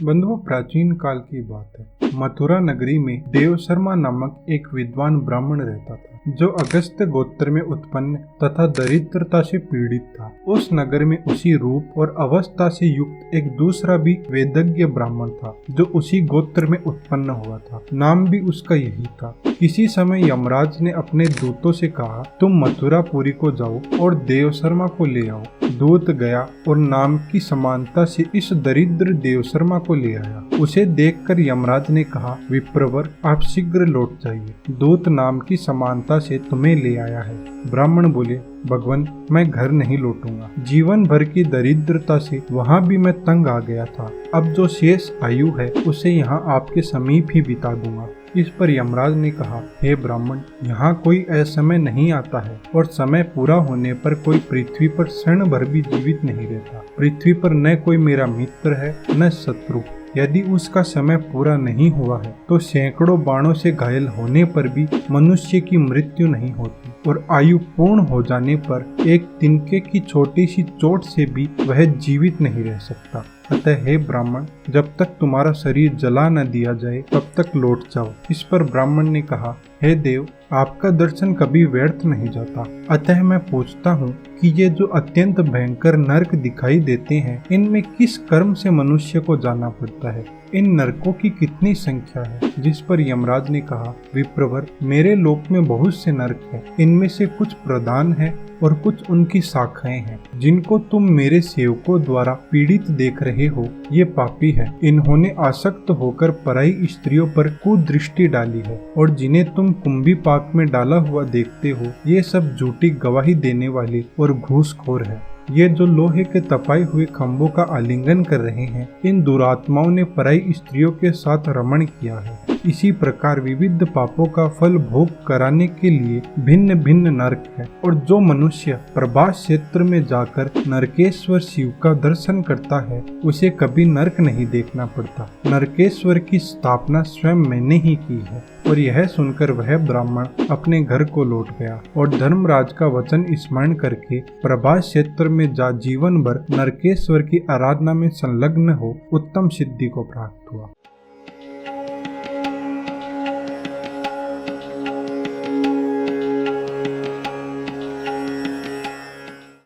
बंधुओं, प्राचीन काल की बात है। मथुरा नगरी में देवशर्मा नामक एक विद्वान ब्राह्मण रहता था, जो अगस्त्य गोत्र में उत्पन्न तथा दरिद्रता से पीड़ित था। उस नगर में उसी रूप और अवस्था से युक्त एक दूसरा भी वेदज्ञ ब्राह्मण था, जो उसी गोत्र में उत्पन्न हुआ था। नाम भी उसका यही था। किसी समय यमराज ने अपने दूतों से कहा, तुम मथुरापुरी को जाओ और देवशर्मा को ले आओ। दूत गया और नाम की समानता से इस दरिद्र देवशर्मा को ले आया। उसे देखकर यमराज ने कहा, विप्रवर, आप शीघ्र लौट जाइए। दूत नाम की समानता से तुम्हें ले आया है। ब्राह्मण बोले, भगवान, मैं घर नहीं लौटूंगा। जीवन भर की दरिद्रता से वहाँ भी मैं तंग आ गया था। अब जो शेष आयु है उसे यहाँ आपके समीप ही बिता दूंगा। इस पर यमराज ने कहा, हे ब्राह्मण, यहाँ कोई असमय नहीं आता है और समय पूरा होने पर कोई पृथ्वी पर क्षण भर भी जीवित नहीं रहता। पृथ्वी पर न कोई मेरा मित्र है न शत्रु। यदि उसका समय पूरा नहीं हुआ है तो सैकड़ों बाणों से घायल होने पर भी मनुष्य की मृत्यु नहीं होती, और आयु पूर्ण हो जाने पर एक तिनके की छोटी सी चोट से भी वह जीवित नहीं रह सकता। अतः हे ब्राह्मण, जब तक तुम्हारा शरीर जला न दिया जाए तब तक लौट जाओ। इस पर ब्राह्मण ने कहा, हे देव, आपका दर्शन कभी व्यर्थ नहीं जाता। अतः मैं पूछता हूँ कि ये जो अत्यंत भयंकर नरक दिखाई देते हैं, इनमें किस कर्म से मनुष्य को जाना पड़ता है? इन नरकों की कितनी संख्या है? जिस पर यमराज ने कहा, विप्रवर, मेरे लोक में बहुत से नरक हैं। इनमें से कुछ प्रधान है और कुछ उनकी शाखाएं हैं। जिनको तुम मेरे सेवकों द्वारा पीड़ित देख रहे हो, ये पापी है। इन्होंने आसक्त होकर पराई स्त्रियों पर कुदृष्टि डाली है, और जिन्हें तुम कुंभी पाक में डाला हुआ देखते हो, ये सब झूठी गवाही देने वाले और घूसखोर है। ये जो लोहे के तपाए हुए खम्भों का आलिंगन कर रहे हैं, इन दुरात्माओं ने पराई स्त्रियों के साथ रमण किया है। इसी प्रकार विविध पापों का फल भोग कराने के लिए भिन्न भिन्न नरक है, और जो मनुष्य प्रभास क्षेत्र में जाकर नरकेश्वर शिव का दर्शन करता है, उसे कभी नरक नहीं देखना पड़ता। नरकेश्वर की स्थापना स्वयं मैंने ही की है। और यह सुनकर वह ब्राह्मण अपने घर को लौट गया और धर्मराज का वचन स्मरण करके प्रभास क्षेत्र में जा जीवन भर नरकेश्वर की आराधना में संलग्न हो उत्तम सिद्धि को प्राप्त हुआ।